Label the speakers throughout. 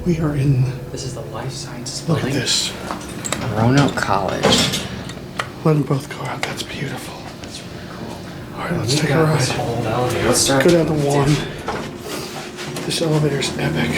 Speaker 1: We are in.
Speaker 2: This is the life sciences
Speaker 1: Look
Speaker 2: building.
Speaker 1: at this.
Speaker 2: Roanoke College.
Speaker 1: Let them both go out. That's beautiful.
Speaker 2: That's really cool.
Speaker 1: All right, let's take a ride.
Speaker 2: This old elevator. Let's start.
Speaker 1: Go down to 1. This elevator's epic.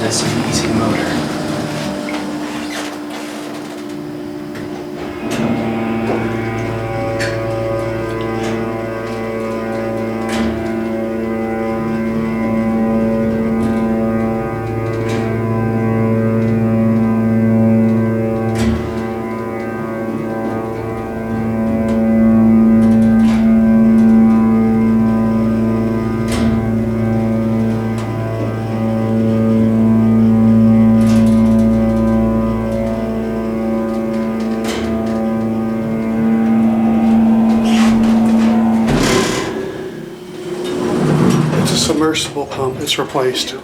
Speaker 2: That's an easy motor. Submersible pump, it's replaced.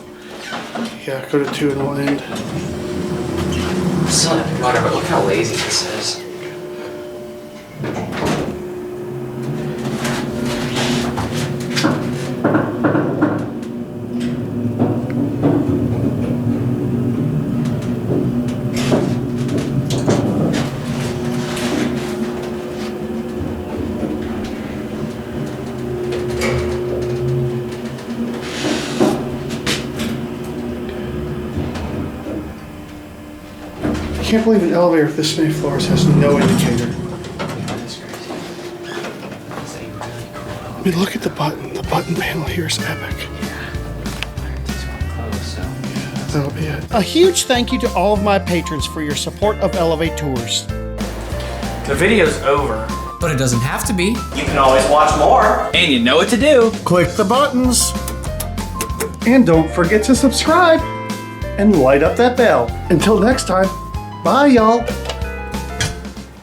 Speaker 2: Yeah, go to 2 and we'll end. Still have water, but look how lazy this is.
Speaker 1: I can't believe an elevator with this many floors has no indicator.
Speaker 2: That's crazy. That's a really cool
Speaker 1: I mean, look at the button. The button panel here is epic. That'll be it. A huge thank you to all of my patrons for your support of elevaTOURS.
Speaker 3: The video's over.
Speaker 4: But it doesn't have to be.
Speaker 3: You can always watch more.
Speaker 4: And you know what to do.
Speaker 1: Click the buttons. And don't forget to subscribe. And light up that bell. Until next time, bye y'all.